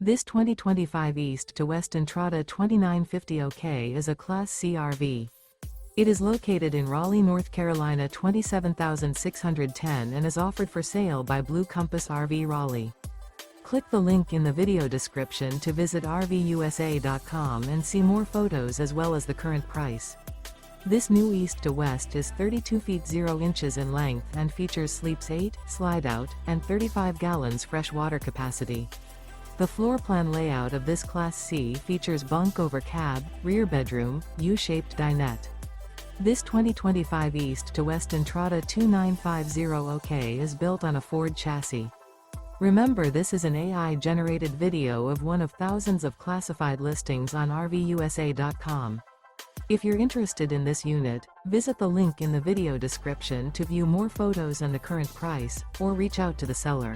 This 2025 East to West Entrada 2950 OK is a Class C RV. It is located in Raleigh, North Carolina 27610 and is offered for sale by Blue Compass RV Raleigh. Click the link in the video description to visit RVUSA.com and see more photos as well as the current price. This new East to West is 32 feet 0 inches in length and features sleeps 8, slide-out, and 35 gallons fresh water capacity. The floor plan layout of this Class C features bunk over cab, rear bedroom, U-shaped dinette. This 2025 East to West Entrada 2950 OK is built on a Ford chassis. Remember, this is an AI-generated video of one of thousands of classified listings on RVUSA.com. If you're interested in this unit, visit the link in the video description to view more photos and the current price, or reach out to the seller.